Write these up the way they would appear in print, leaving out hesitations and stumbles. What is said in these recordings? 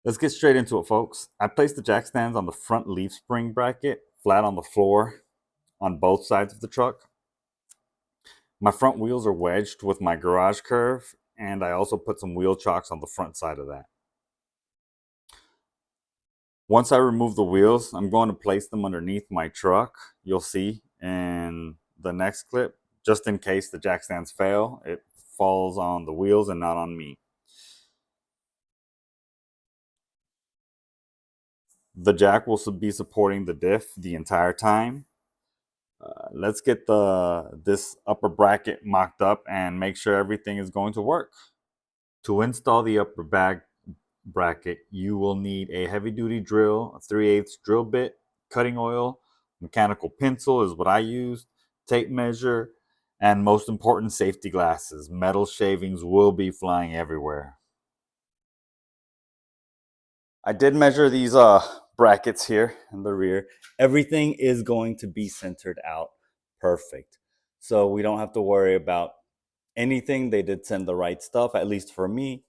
Let's get straight into it, folks. I placed the jack stands on the front leaf spring bracket, flat on the floor on both sides of the truck. My front wheels are wedged with my garage curve, and I also put some wheel chocks on the front side of that. Once I remove the wheels, I'm going to place them underneath my truck. You'll see in the next clip, just in case the jack stands fail, it falls on the wheels and not on me. The jack will be supporting the diff the entire time. Let's get this upper bracket mocked up and make sure everything is going to work. To install the upper bracket, you will need a heavy-duty drill, a 3/8 drill bit, cutting oil, mechanical pencil is what I used, tape measure, and most important, safety glasses. Metal shavings will be flying everywhere. I did measure these brackets here in the rear. Everything is going to be centered out perfect. So we don't have to worry about anything. They did send the right stuff, at least for me.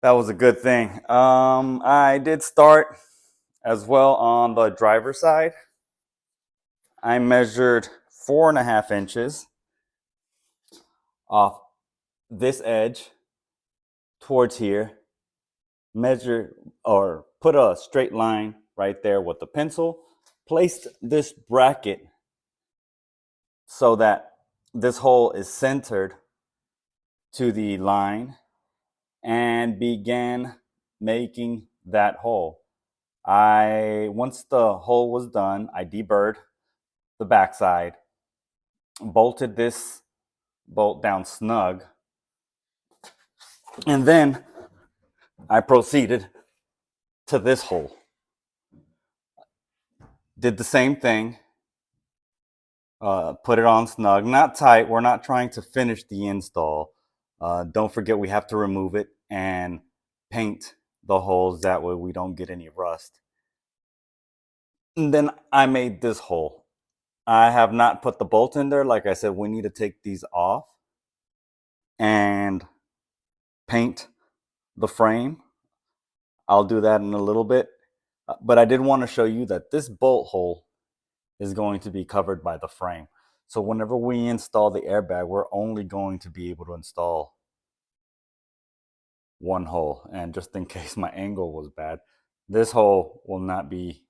That was a good thing. I did start as well on the driver's side. I measured 4.5 inches off this edge towards here. Measured or put a straight line right there with the pencil. Placed this bracket so that this hole is centered to the line and began making that hole. Once the hole was done, I deburred the backside, bolted this bolt down snug, and then I proceeded to this hole. Did the same thing, put it on snug, not tight. We're not trying to finish the install. Don't forget we have to remove it and paint the holes, that way we don't get any rust. And then I made this hole. I have not put the bolt in there. Like I said, we need to take these off and paint the frame. I'll do that in a little bit. But I did want to show you that this bolt hole is going to be covered by the frame. So whenever we install the airbag, we're only going to be able to install one hole. And just in case my angle was bad, this hole will not be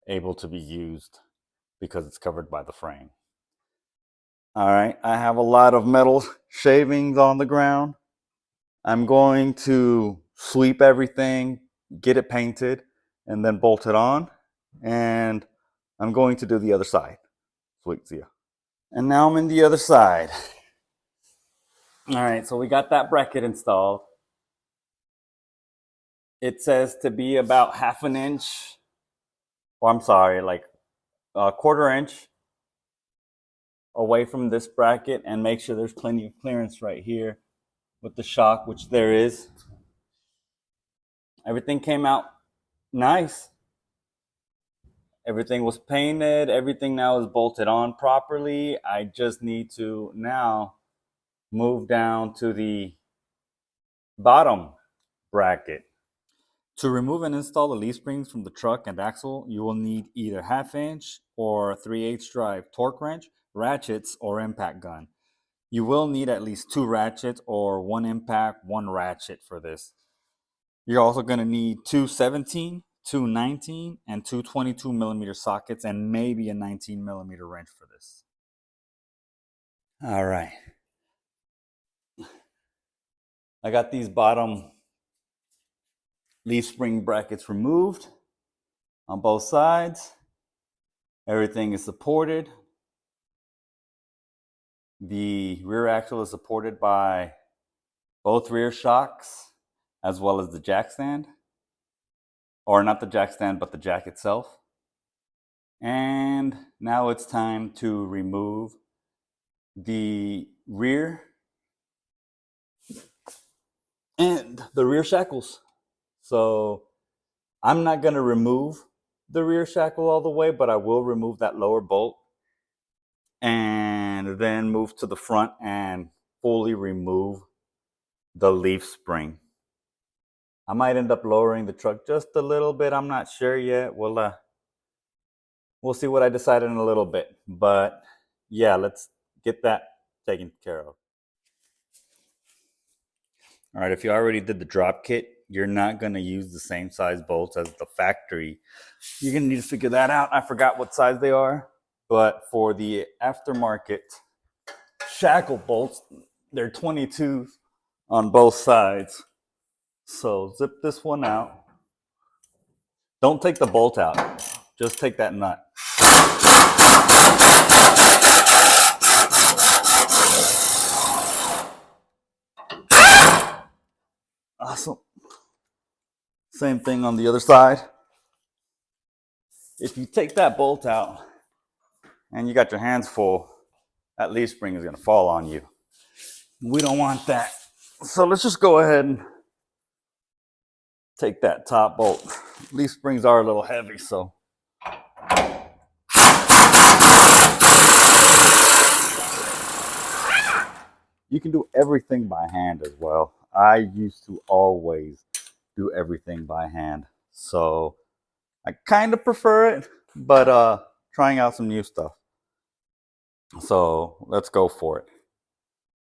able to be used because it's covered by the frame. All right, I have a lot of metal shavings on the ground. I'm going to sweep everything, get it painted, and then bolt it on. And I'm going to do the other side. Sweet, see ya. And now I'm in the other side. All right, so we got that bracket installed. It says to be about 1/2 inch, or I'm sorry, like a 1/4 inch away from this bracket, and make sure there's plenty of clearance right here with the shock, which there is. Everything came out nice. Everything was painted. Everything now is bolted on properly. I just need to now move down to the bottom bracket. To remove and install the leaf springs from the truck and axle, you will need either 1/2 inch or 3/8 drive torque wrench, ratchets, or impact gun. You will need at least 2 ratchets or 1 impact, 1 ratchet for this. You're also going to need 2 17, 2 19, and 2 22 millimeter sockets, and maybe a 19 millimeter wrench for this. All right. I got these bottom leaf spring brackets removed on both sides. Everything is supported. The rear axle is supported by both rear shocks as well as the jack stand. Or not the jack stand, but the jack itself. And now it's time to remove the rear and the rear shackles. So I'm not going to remove the rear shackle all the way, but I will remove that lower bolt and then move to the front and fully remove the leaf spring. I might end up lowering the truck just a little bit. I'm not sure yet. We'll see what I decide in a little bit. But yeah, let's get that taken care of. All right, if you already did the drop kit, you're not going to use the same size bolts as the factory. You're going to need to figure that out. I forgot what size they are, but for the aftermarket shackle bolts, they're 22 on both sides. So zip this one out. Don't take the bolt out. Just take that nut. Awesome. Same thing on the other side. If you take that bolt out and you got your hands full, that leaf spring is going to fall on you. We don't want that. So let's just go ahead and take that top bolt. Leaf springs are a little heavy, so. You can do everything by hand as well. I used to always do everything by hand. So I kind of prefer it, but trying out some new stuff. So let's go for it.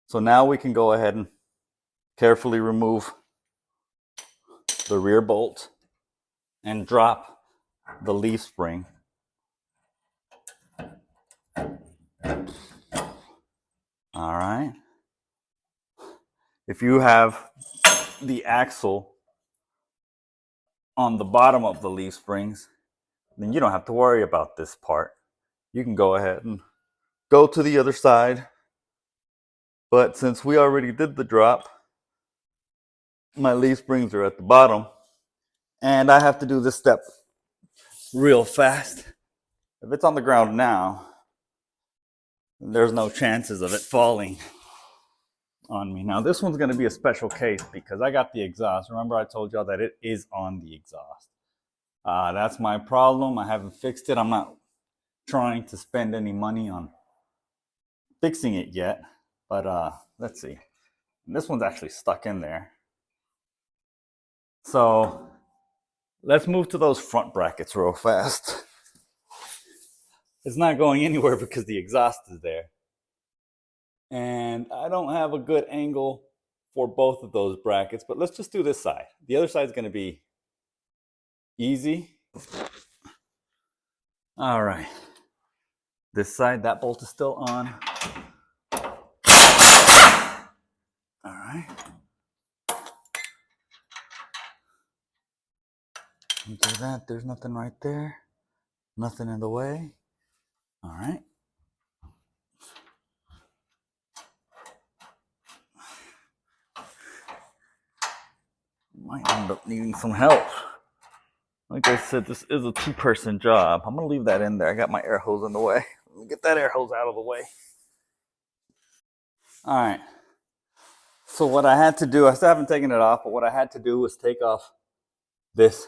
So now we can go ahead and carefully remove the rear bolt and drop the leaf spring. All right. If you have the axle on the bottom of the leaf springs, then you don't have to worry about this part. You can go ahead and go to the other side. But since we already did the drop, my leaf springs are at the bottom, and I have to do this step real fast. If it's on the ground now, there's no chances of it falling on me. Now this one's going to be a special case because I got the exhaust. Remember I told y'all that it is on the exhaust. That's my problem. I haven't fixed it. I'm not trying to spend any money on fixing it yet, but let's see. This one's actually stuck in there. So let's move to those front brackets real fast. It's not going anywhere because the exhaust is there. And I don't have a good angle for both of those brackets, but let's just do this side. The other side is going to be easy. All right. This side, that bolt is still on. All right. Do that. There's nothing right there. Nothing in the way. All right. Might end up needing some help. Like I said, this is a two-person job. I'm going to leave that in there. I got my air hose in the way. Let me get that air hose out of the way. All right. So what I had to do, I still haven't taken it off, but what I had to do was take off this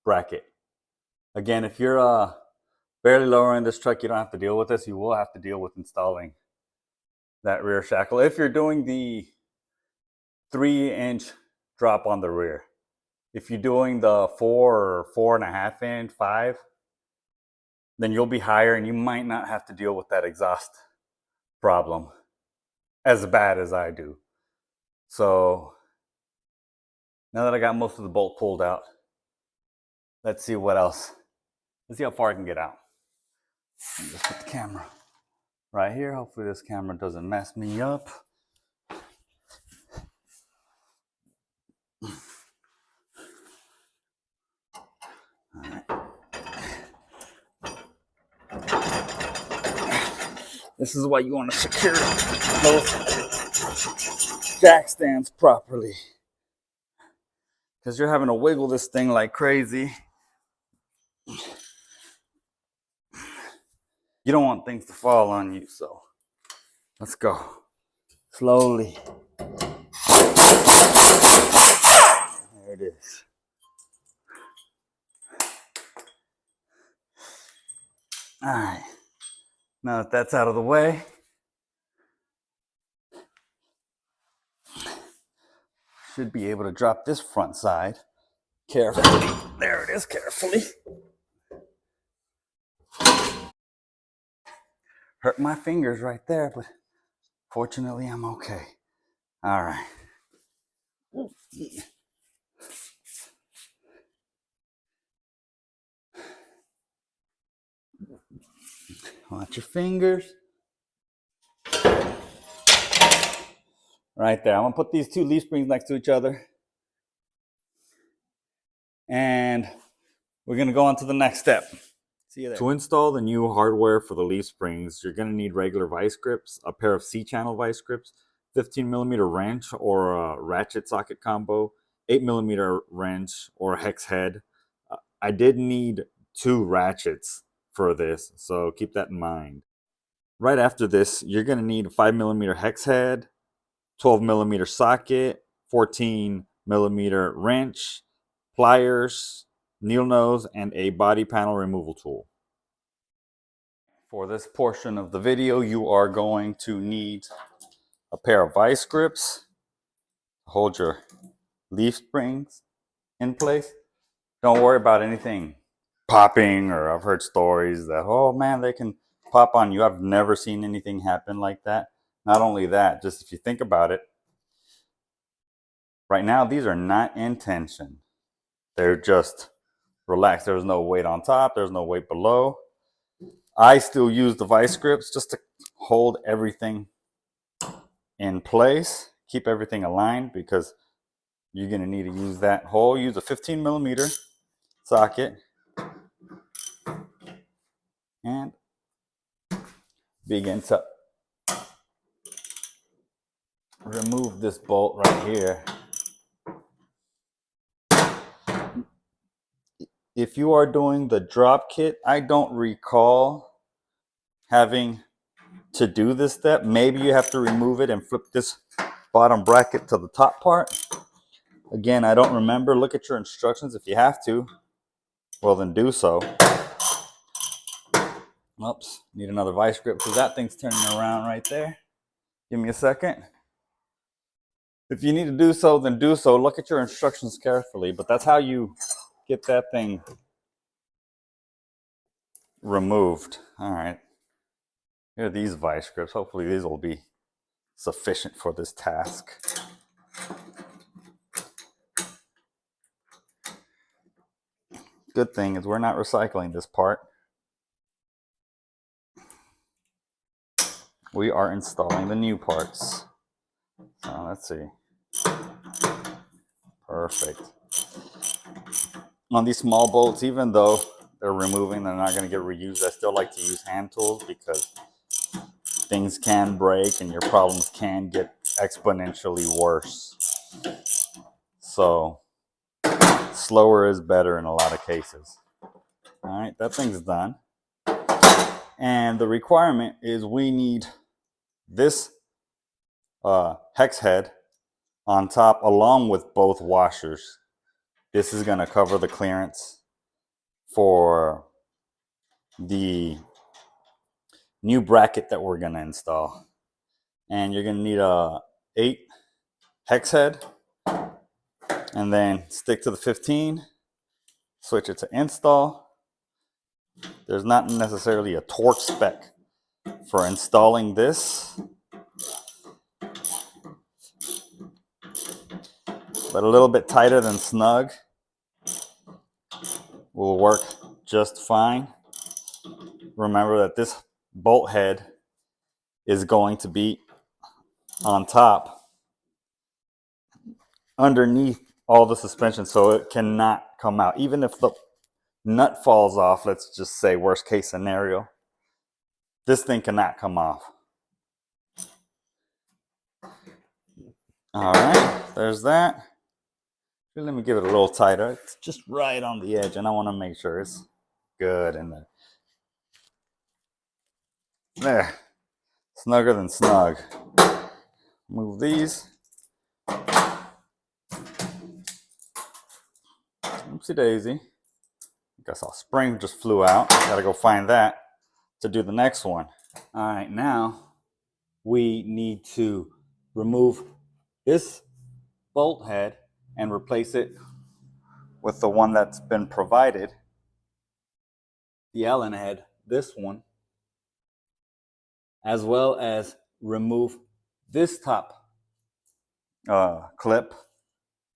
bracket. Again, if you're barely lowering this truck, you don't have to deal with this. You will have to deal with installing that rear shackle. If you're doing the 3-inch drop on the rear, if you're doing the 4 or 4.5 inch, 5, then you'll be higher and you might not have to deal with that exhaust problem as bad as I do. So now that I got most of the bolt pulled out, let's see what else. Let's see how far I can get out. Just put the camera right here. Hopefully this camera doesn't mess me up. All right. This is why you want to secure those jack stands properly, because you're having to wiggle this thing like crazy. You don't want things to fall on you, so let's go slowly. There it is. All right. Now that that's out of the way, should be able to drop this front side. Carefully. There it is, carefully. Hurt my fingers right there, but fortunately I'm okay. All right. Watch your fingers. Right there. I'm gonna put these two leaf springs next to each other. And we're gonna go on to the next step. See you there. To install the new hardware for the leaf springs, you're gonna need regular vice grips, a pair of C-channel vice grips, 15mm wrench or a ratchet socket combo, 8mm wrench or a hex head. I did need 2 ratchets for this, so keep that in mind. Right after this, you're gonna need a 5mm hex head, 12mm socket, 14mm wrench, pliers, needle nose, and a body panel removal tool. For this portion of the video, you are going to need a pair of vice grips to hold your leaf springs in place. Don't worry about anything popping, or I've heard stories that, oh man, they can pop on you. I've never seen anything happen like that. Not only that, just if you think about it, right now, these are not in tension. They're just relaxed. There's no weight on top. There's no weight below. I still use the vice grips just to hold everything in place, keep everything aligned, because you're going to need to use that hole. Use a 15mm socket and begin to remove this bolt right here. If you are doing the drop kit, I don't recall having to do this step. Maybe you have to remove it and flip this bottom bracket to the top part. Again, I don't remember. Look at your instructions. If you have to, well, then do so. Oops, need another vice grip because that thing's turning around right there. Give me a second. If you need to do so, then do so. Look at your instructions carefully, but that's how you get that thing removed. All right. Here are these vice grips. Hopefully these will be sufficient for this task. Good thing is we're not recycling this part. We are installing the new parts. So let's see. Perfect. On these small bolts, even though they're removing, they're not going to get reused, I still like to use hand tools because things can break and your problems can get exponentially worse. So slower is better in a lot of cases. All right, that thing's done. And the requirement is we need this hex head on top along with both washers. This is going to cover the clearance for the new bracket that we're going to install. And you're going to need a 8 hex head, and then stick to the 15, switch it to install. There's not necessarily a torque spec for installing this, but a little bit tighter than snug will work just fine. Remember that this bolt head is going to be on top underneath all the suspension, so it cannot come out. Even if the nut falls off, let's just say worst case scenario, this thing cannot come off. All right, there's that. Let me give it a little tighter. It's just right on the edge, and I want to make sure it's good in there. There, snugger than snug. Move these. Oopsie daisy. Guess our spring just flew out. Gotta go find that to do the next one. All right, now we need to remove this bolt head and replace it with the one that's been provided, the Allen head, this one, as well as remove this top clip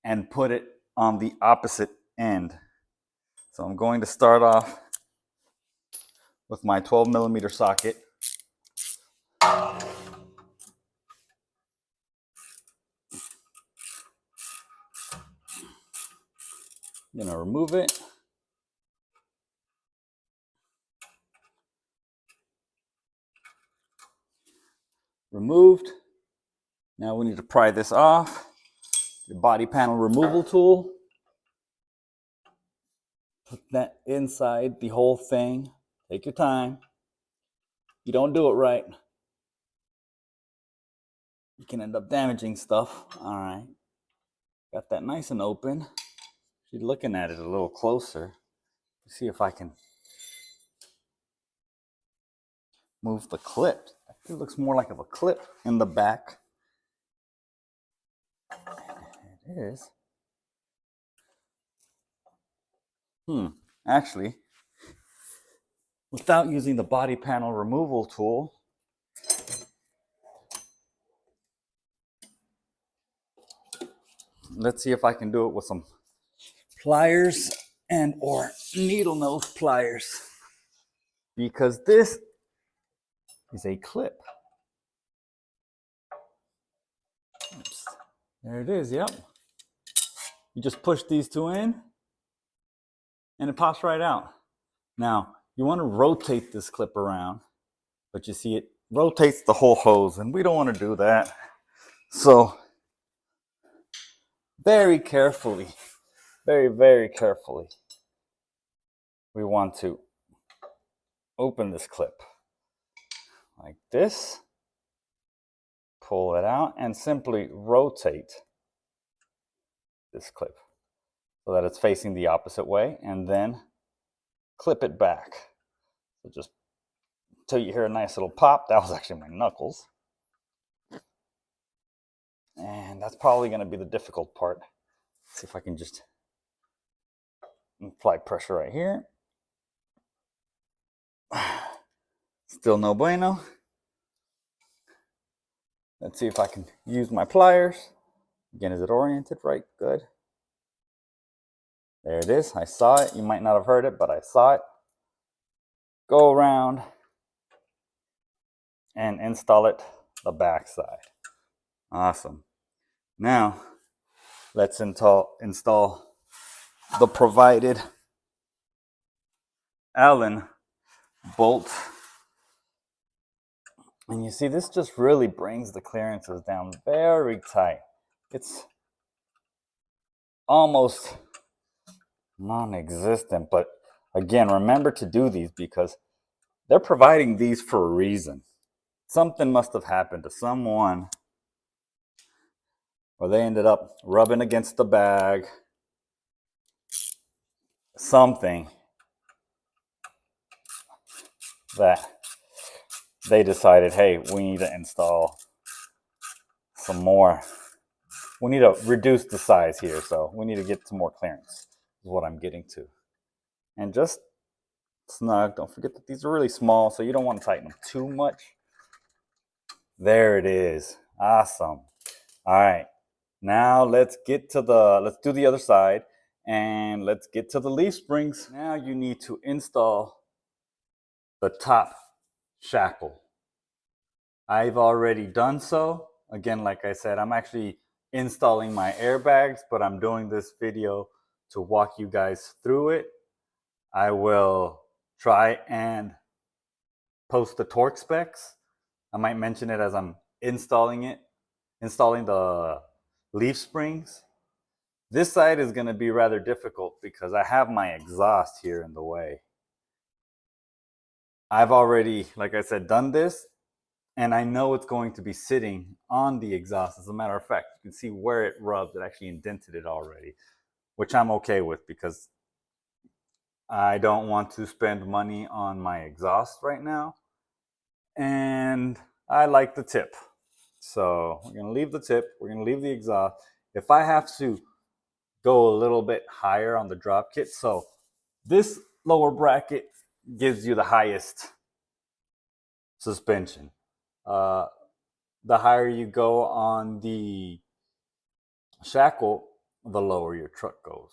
and put it on the opposite end. So I'm going to start off with my 12mm socket. I'm going to remove it. Removed. Now we need to pry this off. Your body panel removal tool. Put that inside the whole thing. Take your time. You don't do it right, you can end up damaging stuff. All right. Got that nice and open. She's looking at it a little closer. See if I can move the clip. It looks more like of a clip in the back. It is. Actually, without using the body panel removal tool, let's see if I can do it with some pliers and or needle nose pliers, because this is a clip. Oops. There it is. Yep. You just push these two in and it pops right out. Now you want to rotate this clip around, but you see it rotates the whole hose and we don't want to do that. So very carefully, very carefully, we want to open this clip like this, pull it out, and simply rotate this clip so that it's facing the opposite way, and then clip it back. So just until you hear a nice little pop. That was actually my knuckles. And that's probably going to be the difficult part. Let's see if I can just apply pressure right here. Still no bueno. Let's see if I can use my pliers. Again, is it oriented right? Good. There it is. I saw it. You might not have heard it, but I saw it. Go around and install it the back side. Awesome. Now, let's install the provided Allen bolt. And you see, this just really brings the clearances down very tight. It's almost non-existent, but again, remember to do these because they're providing these for a reason. Something must have happened to someone or they ended up rubbing against the bag. Something that they decided, hey, we need to install some more. We need to reduce the size here, so we need to get some more clearance, is what I'm getting to. And just snug. Don't forget that these are really small, so you don't want to tighten them too much. There it is. Awesome. All right. Now let's do the other side, and let's get to the leaf springs. Now you need to install the top shackle. I've already done so. Again, like I said, I'm actually installing my airbags, but I'm doing this video to walk you guys through it. I will try and post the torque specs. I might mention it as I'm installing the leaf springs. This side is going to be rather difficult because I have my exhaust here in the way. I've already, like I said, done this, and I know it's going to be sitting on the exhaust. As a matter of fact, you can see where it rubbed. It actually indented it already, which I'm okay with because I don't want to spend money on my exhaust right now. And I like the tip. So we're going to leave the tip. We're going to leave the exhaust. If I have to go a little bit higher on the drop kit. So this lower bracket gives you the highest suspension. Uh, the higher you go on the shackle, the lower your truck goes.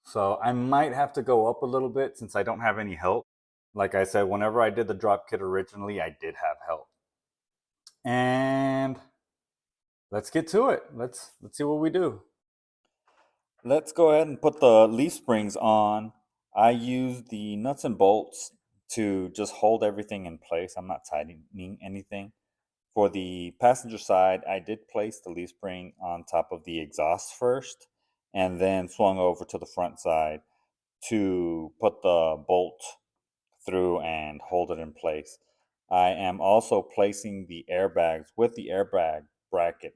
So I might have to go up a little bit since I don't have any help. Like I said, whenever I did the drop kit originally, I did have help. And let's get to it. Let's see what we do. Let's go ahead and put the leaf springs on. I use the nuts and bolts to just hold everything in place. I'm not tightening anything. For the passenger side, I did place the leaf spring on top of the exhaust first and then swung over to the front side to put the bolt through and hold it in place. I am also placing the airbags with the airbag bracket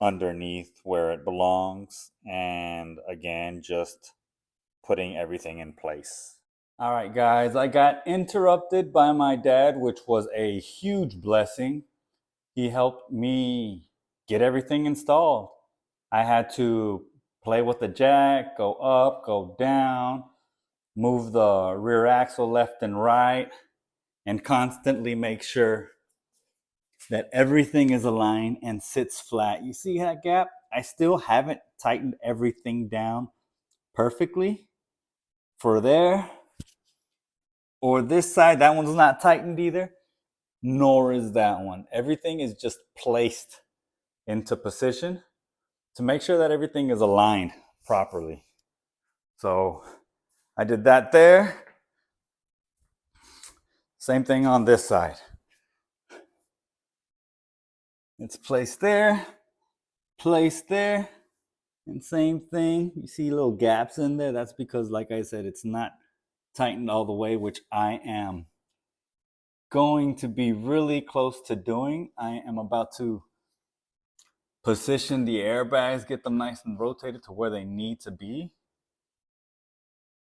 underneath where it belongs, and again, just putting everything in place. All right, guys, I got interrupted by my dad, which was a huge blessing. He helped me get everything installed. I had to play with the jack, go up, go down, move the rear axle left and right, and constantly make sure that everything is aligned and sits flat. You see that gap? I still haven't tightened everything down perfectly for there or this side. That one's not tightened either, nor is that one. Everything is just placed into position to make sure that everything is aligned properly. So I did that there. Same thing on this side. It's placed there, and same thing. You see little gaps in there. That's because, like I said, it's not tightened all the way, which I am going to be really close to doing. I am about to position the airbags, get them nice and rotated to where they need to be.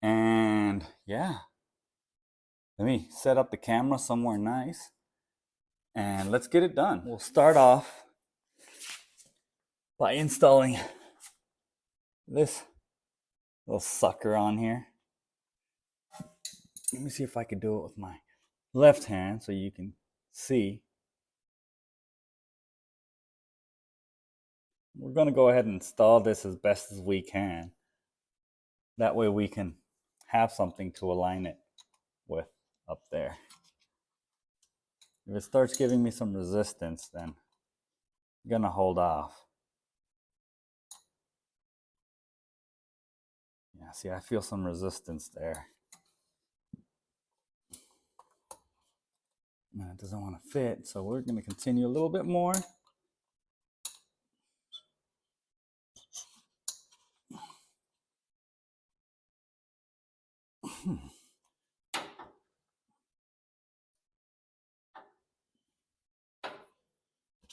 And yeah, let me set up the camera somewhere nice and let's get it done. We'll start off by installing this little sucker on here. Let me see if I can do it with my left hand so you can see. We're going to go ahead and install this as best as we can. That way we can have something to align it with up there. If it starts giving me some resistance, then I'm going to hold off. Yeah, see, I feel some resistance there. And it doesn't want to fit, so we're going to continue a little bit more.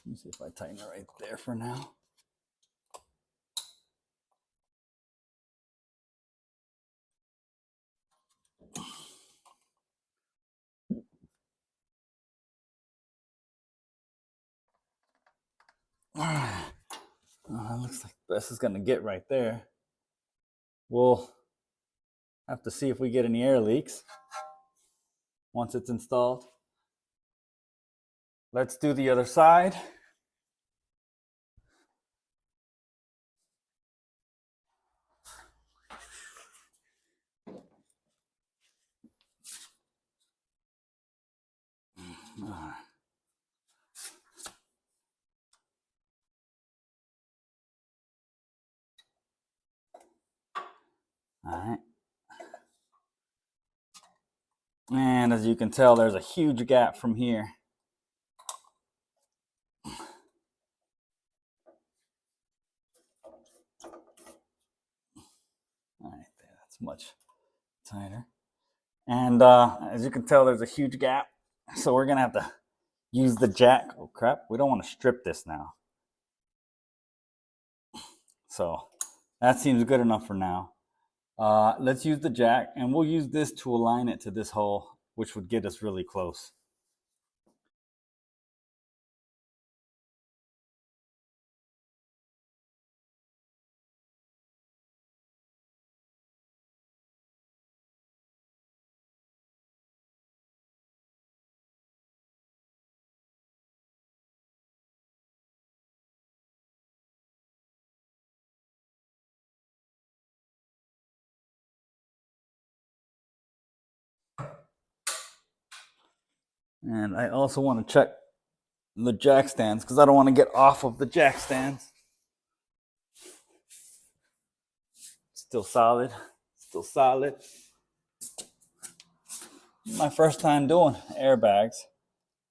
Let me see if I tighten it right there for now. All right. That looks like the best is going to get right there. We'll have to see if we get any air leaks once it's installed. Let's do the other side. All right. And as you can tell, there's a huge gap from here. All right, that's much tighter. And as you can tell, there's a huge gap. So we're going to have to use the jack. Oh, crap. We don't want to strip this now. So that seems good enough for now. Let's use the jack, and we'll use this to align it to this hole, which would get us really close. And I also want to check the jack stands because I don't want to get off of the jack stands. Still solid, still solid. My first time doing airbags.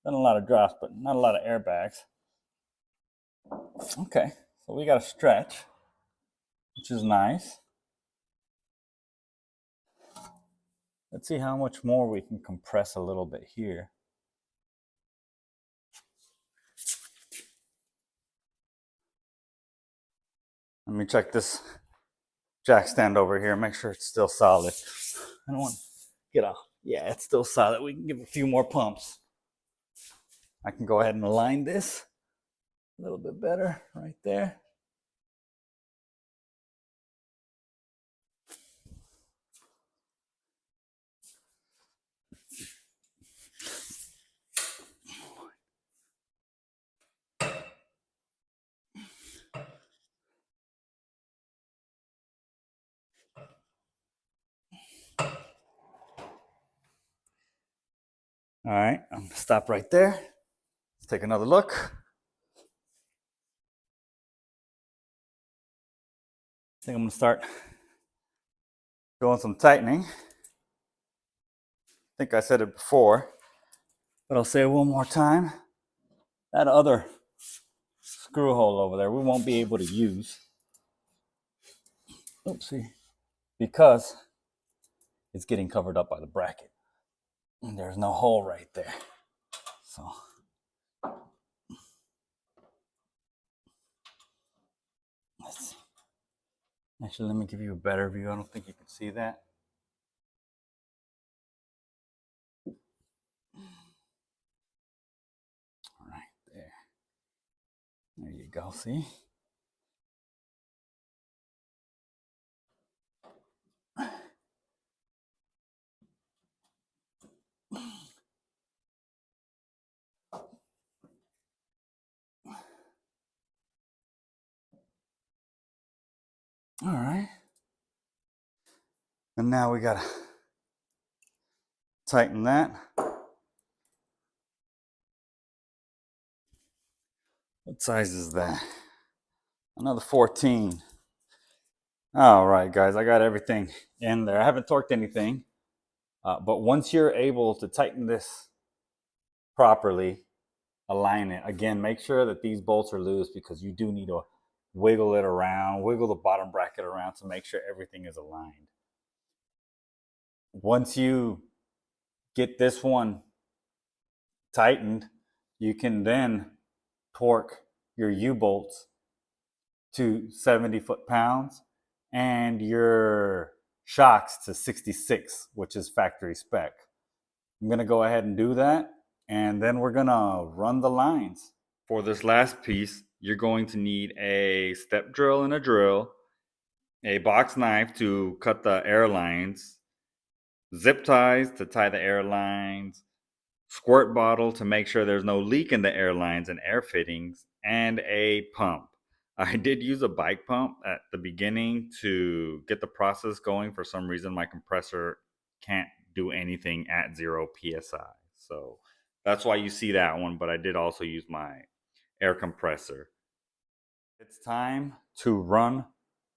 Done a lot of drops, but not a lot of airbags. Okay, so we got a stretch, which is nice. Let's see how much more we can compress a little bit here. Let me check this jack stand over here, make sure it's still solid. I don't want to get off. Yeah, it's still solid. We can give a few more pumps. I can go ahead and align this a little bit better right there. All right, I'm gonna stop right there. Let's take another look. I think I'm gonna start doing some tightening. I think I said it before, but I'll say it one more time. That other screw hole over there, we won't be able to use. Oopsie. Because it's getting covered up by the bracket. And there's no hole right there. So let's see. Actually, let me give you a better view. I don't think you can see that. Right there. There you go, see? All right. And now we gotta tighten that. What size is that? Another 14. All right, guys, I got everything in there. I haven't torqued anything, but once you're able to tighten this properly, align it. Again, make sure that these bolts are loose because you do need to wiggle it around, wiggle the bottom bracket around to make sure everything is aligned. Once you get this one tightened, you can then torque your U-bolts to 70 foot-pounds and your shocks to 66, which is factory spec. I'm gonna go ahead and do that, and then we're gonna run the lines. For this last piece, you're going to need a step drill and a drill, a box knife to cut the air lines, zip ties to tie the air lines, squirt bottle to make sure there's no leak in the air lines and air fittings, and a pump. I did use a bike pump at the beginning to get the process going. For some reason, my compressor can't do anything at 0 psi. So that's why you see that one, but I did also use my air compressor. It's time to run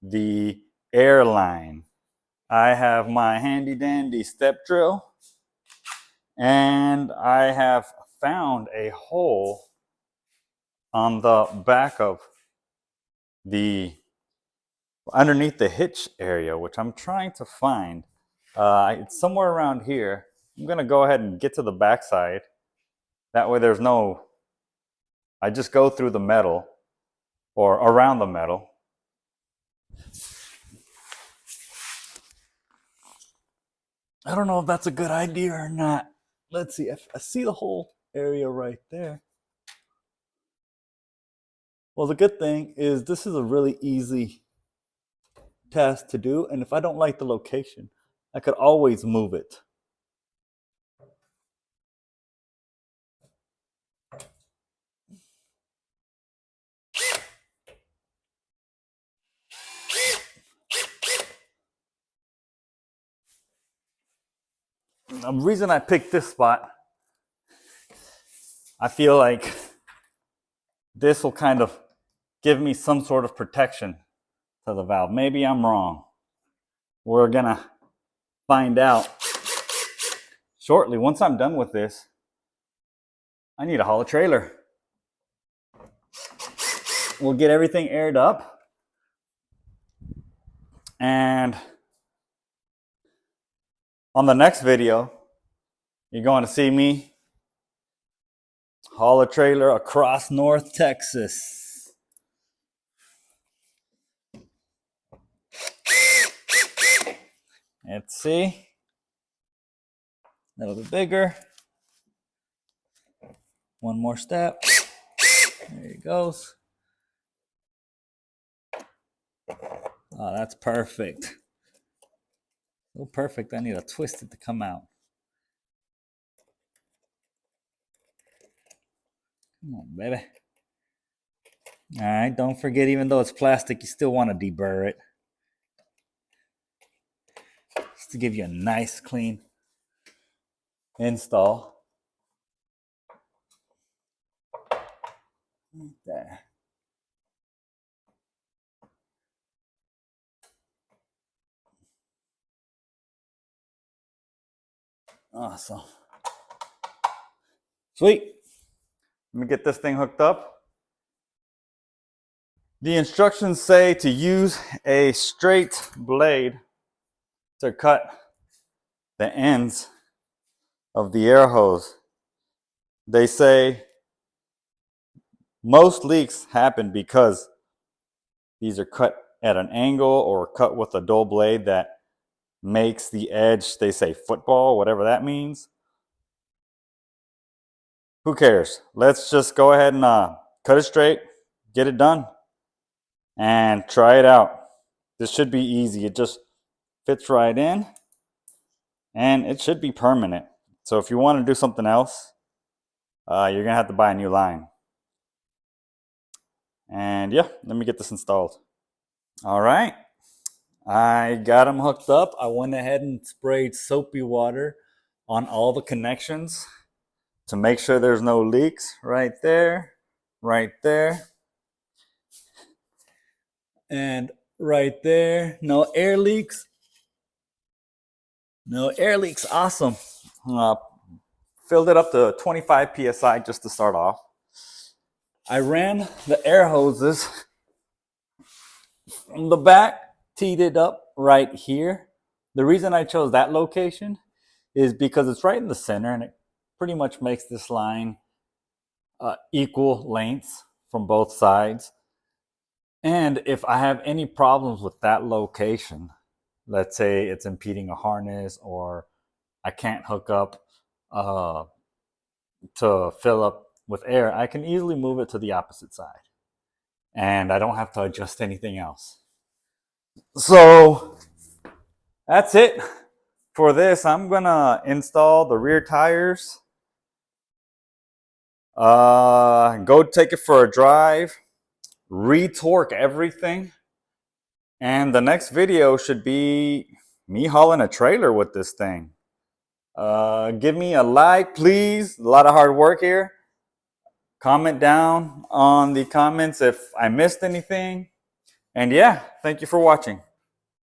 the airline. I have my handy dandy step drill and I have found a hole on the back of the underneath the hitch area, which I'm trying to find. It's somewhere around here. I'm gonna go ahead and get to the backside. That way there's no, I just go through the metal or around the metal. I don't know if that's a good idea or not. Let's see. I see the whole area right there. Well, the good thing is this is a really easy task to do. And if I don't like the location, I could always move it. The reason I picked this spot I feel like this will kind of give me some sort of protection to the valve. Maybe I'm wrong. We're gonna find out shortly. Once I'm done with this, I need to haul a trailer. We'll get everything aired up, and on the next video, you're going to see me haul a trailer across North Texas. Let's see. A little bit bigger. One more step. There it goes. Oh, that's perfect. So perfect, I need to twist it to come out. Come on, baby. All right, don't forget, even though it's plastic, you still want to deburr it. Just to give you a nice, clean install. There. Awesome. Sweet. Let me get this thing hooked up. The instructions say to use a straight blade to cut the ends of the air hose. They say most leaks happen because these are cut at an angle or cut with a dull blade that makes the edge, they say football, whatever that means. Who cares? Let's just go ahead and cut it straight, get it done, and try it out. This should be easy. It just fits right in, and it should be permanent. So if you want to do something else, you're going to have to buy a new line. And yeah, let me get this installed. All right. I got them hooked up. I went ahead and sprayed soapy water on all the connections to make sure there's no leaks. Right there, and right there. No air leaks. No air leaks. Awesome. Filled it up to 25 psi just to start off. I ran the air hoses from the back, teed it up right here. The reason I chose that location is because it's right in the center, and it pretty much makes this line equal lengths from both sides. And if I have any problems with that location, let's say it's impeding a harness or I can't hook up to fill up with air, I can easily move it to the opposite side. And I don't have to adjust anything else. So that's it for this. I'm gonna install the rear tires. Go take it for a drive, re-torque everything, and the next video should be me hauling a trailer with this thing. Give me a like, please. A lot of hard work here. Comment down on the comments if I missed anything. And yeah, thank you for watching.